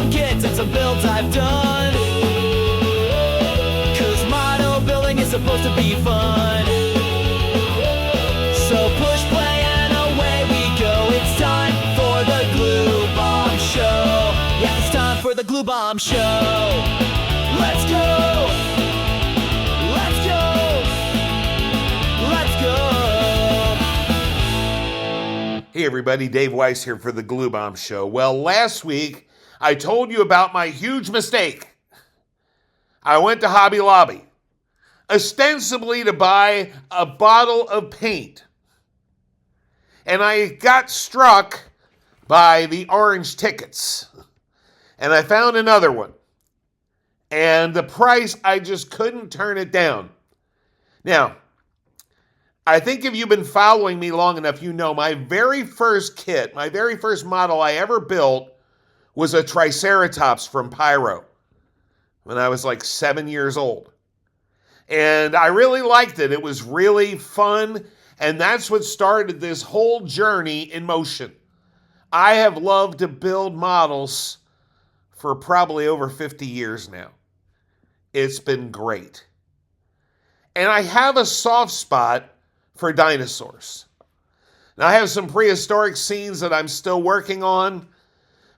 some kits and some builds I've done. Cause model building is supposed to be fun. So push play and away we go. It's time for the Glue Bomb Show. Yeah, it's time for the Glue Bomb Show. Let's go! Let's go! Let's go! Hey everybody, Dave Weiss here for the Glue Bomb Show. Well, last week I told you about my huge mistake. I went to Hobby Lobby, ostensibly to buy a bottle of paint. And I got struck by the orange tickets. And I found another one. And the price, I just couldn't turn it down. Now, I think if you've been following me long enough, you know my very first kit, my very first model I ever built was a Triceratops from Pyro when I was like 7 years old. And I really liked it. It was really fun. And that's what started this whole journey in motion. I have loved to build models for probably over 50 years now. It's been great. And I have a soft spot for dinosaurs. Now, I have some prehistoric scenes that I'm still working on.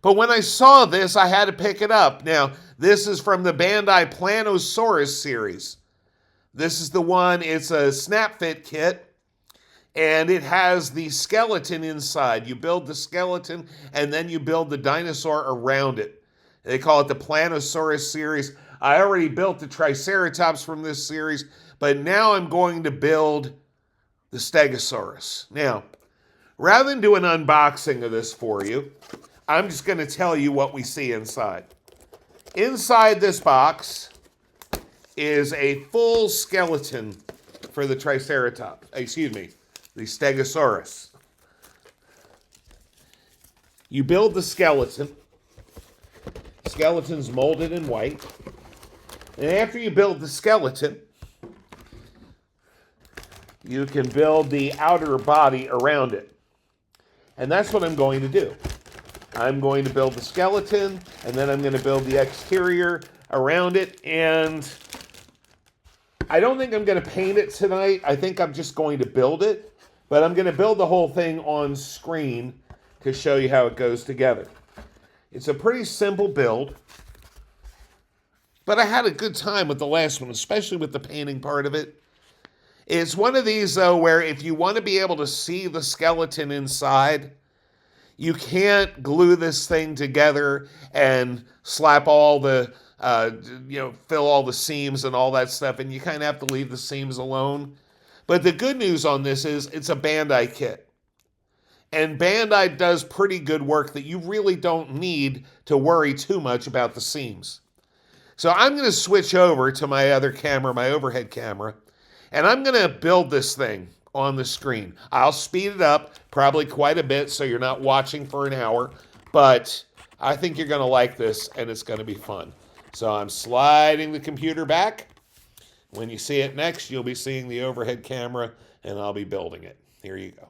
But when I saw this, I had to pick it up. Now, this is from the Bandai Plannosaurus series. This is the one, it's a snap fit kit. And it has the skeleton inside. You build the skeleton, and then you build the dinosaur around it. They call it the Plannosaurus series. I already built the Triceratops from this series, but now I'm going to build the Stegosaurus. Now, rather than do an unboxing of this for you, I'm just going to tell you what we see inside. Inside this box is a full skeleton for the Triceratops. Excuse me. The Stegosaurus. You build the skeleton. Skeleton's molded in white. And after you build the skeleton, you can build the outer body around it. And that's what I'm going to do. I'm going to build the skeleton, and then I'm going to build the exterior around it. And I don't think I'm going to paint it tonight. I think I'm just going to build it. But I'm going to build the whole thing on screen to show you how it goes together. It's a pretty simple build. But I had a good time with the last one, especially with the painting part of it. It's one of these, though, where if you want to be able to see the skeleton inside, you can't glue this thing together and slap all the, fill all the seams and all that stuff, and you kind of have to leave the seams alone. But the good news on this is it's a Bandai kit. And Bandai does pretty good work that you really don't need to worry too much about the seams. So I'm going to switch over to my other camera, my overhead camera, and I'm going to build this thing on the screen. I'll speed it up probably quite a bit so you're not watching for an hour, but I think you're going to like this and it's going to be fun. So I'm sliding the computer back. When you see it next, you'll be seeing the overhead camera, and I'll be building it. Here you go.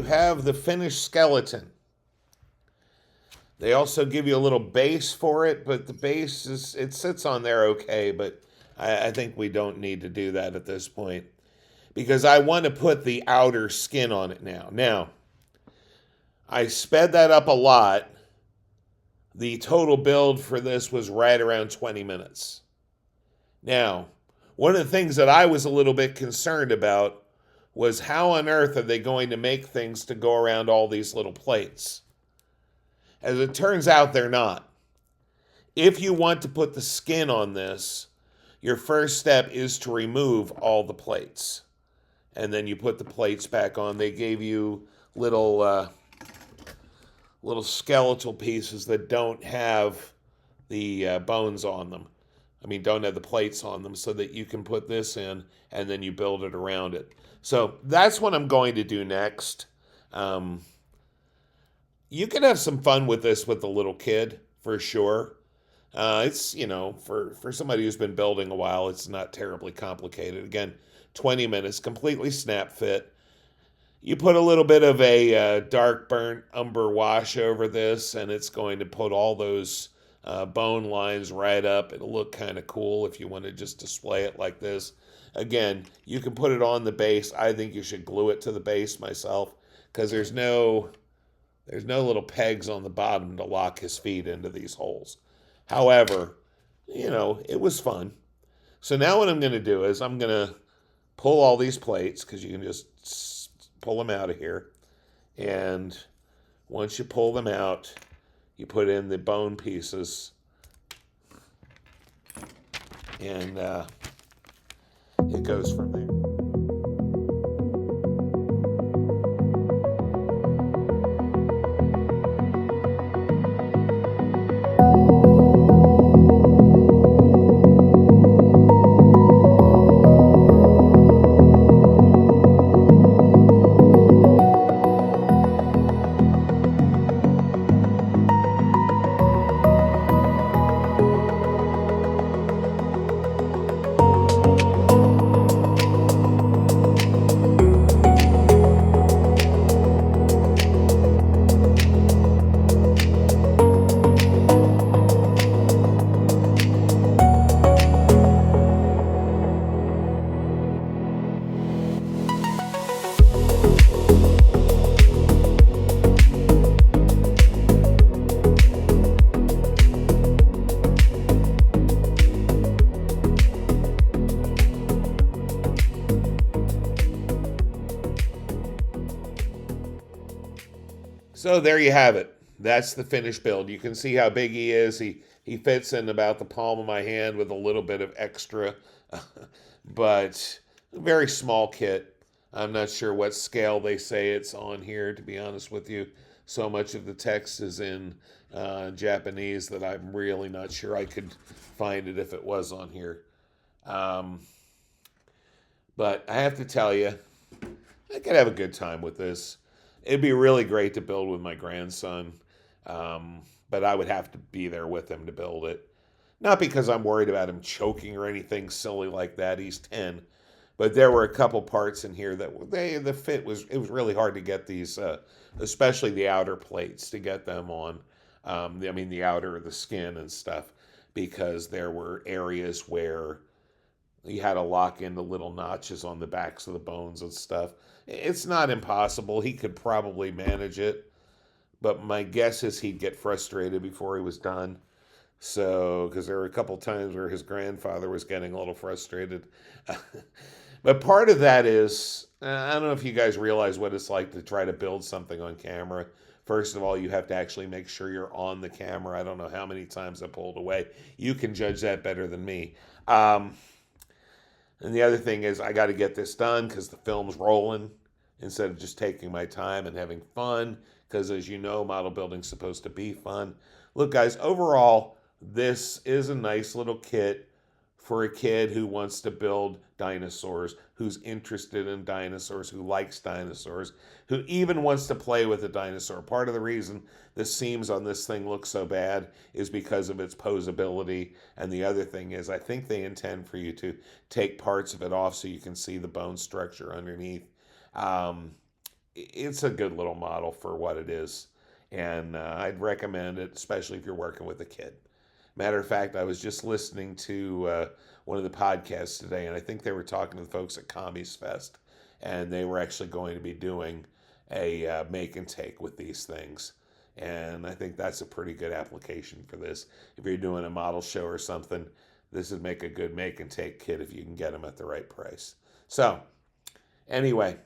have the finished skeleton. They also give you a little base for it, but the base it sits on there okay, but I think we don't need to do that at this point because I want to put the outer skin on it now. Now, I sped that up a lot. The total build for this was right around 20 minutes. Now, one of the things that I was a little bit concerned about was how on earth are they going to make things to go around all these little plates? As it turns out, they're not. If you want to put the skin on this, your first step is to remove all the plates. And then you put the plates back on. They gave you little skeletal pieces that don't have the bones on them. I mean, don't have the plates on them, so that you can put this in and then you build it around it. So that's what I'm going to do next. You can have some fun with this with the little kid, for sure. It's, for somebody who's been building a while, it's not terribly complicated. Again, 20 minutes, completely snap fit. You put a little bit of a dark burnt umber wash over this, and it's going to put all those bone lines right up. It'll look kind of cool if you want to just display it like this. Again, you can put it on the base. I think you should glue it to the base myself because there's no little pegs on the bottom to lock his feet into these holes. However, it was fun. So now what I'm going to do is I'm going to pull all these plates because you can just pull them out of here. And once you pull them out, you put in the bone pieces. And it goes from there. So there you have it. That's the finished build. You can see how big he is. He fits in about the palm of my hand with a little bit of extra, but a very small kit. I'm not sure what scale they say it's on here, to be honest with you. So much of the text is in Japanese that I'm really not sure I could find it if it was on here. But I have to tell you, I could have a good time with this. It'd be really great to build with my grandson, but I would have to be there with him to build it. Not because I'm worried about him choking or anything silly like that. He's 10. But there were a couple parts in here that the fit was really hard to get these, especially the outer plates, to get them on. The outer, the skin and stuff, because there were areas where you had to lock in the little notches on the backs of the bones and stuff. It's not impossible. He could probably manage it, but my guess is he'd get frustrated before he was done. So, because there were a couple times where his grandfather was getting a little frustrated. But part of that is, I don't know if you guys realize what it's like to try to build something on camera. First of all, you have to actually make sure you're on the camera. I don't know how many times I pulled away. You can judge that better than me. And the other thing is I got to get this done because the film's rolling instead of just taking my time and having fun. Because as you know, model building's supposed to be fun. Look, guys, overall, this is a nice little kit for a kid who wants to build dinosaurs, who's interested in dinosaurs, who likes dinosaurs, who even wants to play with a dinosaur. Part of the reason the seams on this thing look so bad is because of its posability. And the other thing is I think they intend for you to take parts of it off so you can see the bone structure underneath. It's a good little model for what it is. And I'd recommend it, especially if you're working with a kid. Matter of fact, I was just listening to one of the podcasts today, and I think they were talking to the folks at Commies Fest, and they were actually going to be doing a make and take with these things. And I think that's a pretty good application for this. If you're doing a model show or something, this would make a good make and take kit if you can get them at the right price. So, anyway,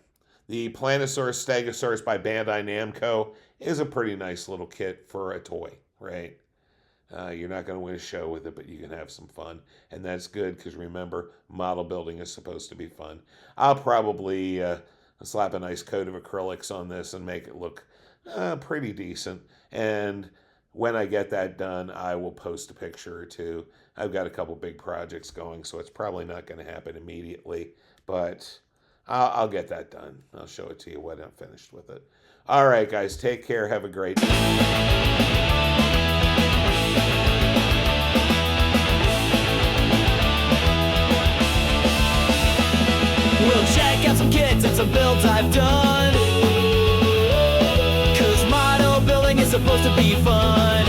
the Plannosaurus Stegosaurus by Bandai Namco is a pretty nice little kit for a toy, right? You're not going to win a show with it, but you can have some fun. And that's good because remember, model building is supposed to be fun. I'll probably slap a nice coat of acrylics on this and make it look pretty decent. And when I get that done, I will post a picture or two. I've got a couple big projects going, so it's probably not going to happen immediately. But I'll get that done. I'll show it to you when I'm finished with it. All right, guys, take care. Have a great day. We'll check out some kits and some builds I've done, 'cause model building is supposed to be fun.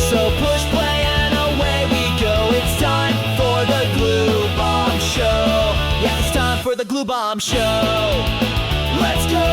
So push play and away we go. It's time for the Glue Bomb Show. Yeah, it's time for the Glue Bomb Show. Let's go!